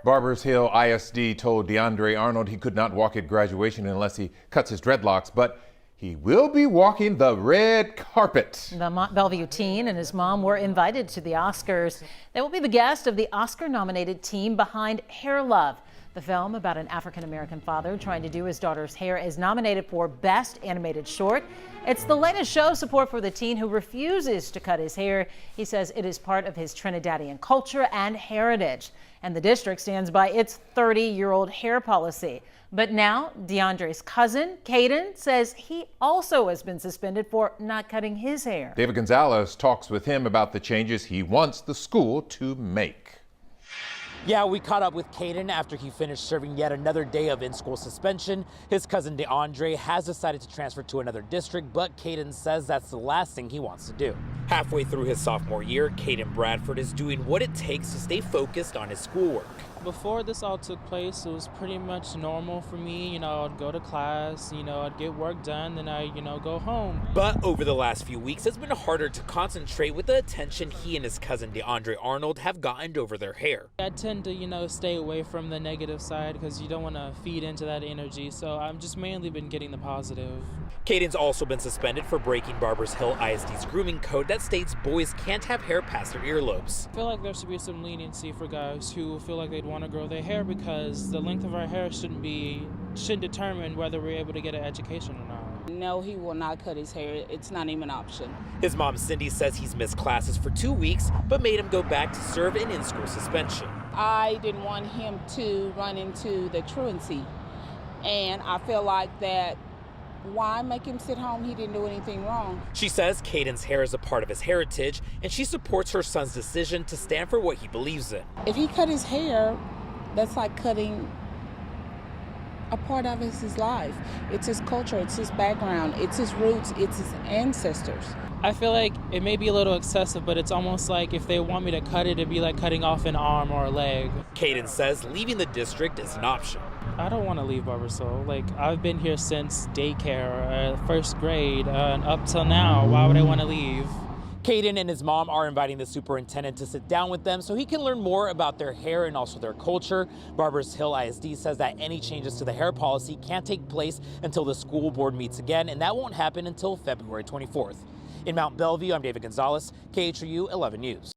Barbers Hill ISD told DeAndre Arnold he could not walk at graduation unless he cuts his dreadlocks, but he will be walking the red carpet. The Mont Bellevue teen and his mom were invited to the Oscars. They will be the guest of the Oscar-nominated team behind Hair Love. The film about an African-American father trying to do his daughter's hair is nominated for Best Animated Short. It's the latest show support for the teen who refuses to cut his hair. He says it is part of his Trinidadian culture and heritage. And the district stands by its 30-year-old hair policy. But now, DeAndre's cousin, Caden, says he also has been suspended for not cutting his hair. David Gonzalez talks with him about the changes he wants the school to make. Yeah, we caught up with Caden after he finished serving yet another day of in-school suspension. His cousin DeAndre has decided to transfer to another district, but Caden says that's the last thing he wants to do. Halfway through his sophomore year, Caden Bradford is doing what it takes to stay focused on his schoolwork. Before this all took place, it was pretty much normal for me. I'd go to class, I'd get work done, then I, go home. But over the last few weeks, it's been harder to concentrate with the attention he and his cousin DeAndre Arnold have gotten over their hair. I tend to, stay away from the negative side because you don't want to feed into that energy. So I've just mainly been getting the positive. Caden's also been suspended for breaking Barbers Hill ISD's grooming code that states boys can't have hair past their earlobes. I feel like there should be some leniency for guys who feel like they'd want to grow their hair because the length of our hair shouldn't determine whether we're able to get an education or not. No, he will not cut his hair. It's not even an option. His mom, Cindy, says he's missed classes for 2 weeks, but made him go back to serve an in-school suspension. I didn't want him to run into the truancy, and I feel like that. Why make him sit home? He didn't do anything wrong. She says Caden's hair is a part of his heritage, and she supports her son's decision to stand for what he believes in. If he cut his hair, that's like cutting a part of his life. It's his culture, it's his background, it's his roots, it's his ancestors. I feel like it may be a little excessive, but it's almost like if they want me to cut it, it'd be like cutting off an arm or a leg. Caden says leaving the district is an option. I don't want to leave Barbers Hill. I've been here since daycare, first grade, and up till now. Why would I want to leave? Caden and his mom are inviting the superintendent to sit down with them so he can learn more about their hair and also their culture. Barbers Hill ISD says that any changes to the hair policy can't take place until the school board meets again, and that won't happen until February 24th. In Mont Bellevue, I'm David Gonzalez, KHRU 11 News.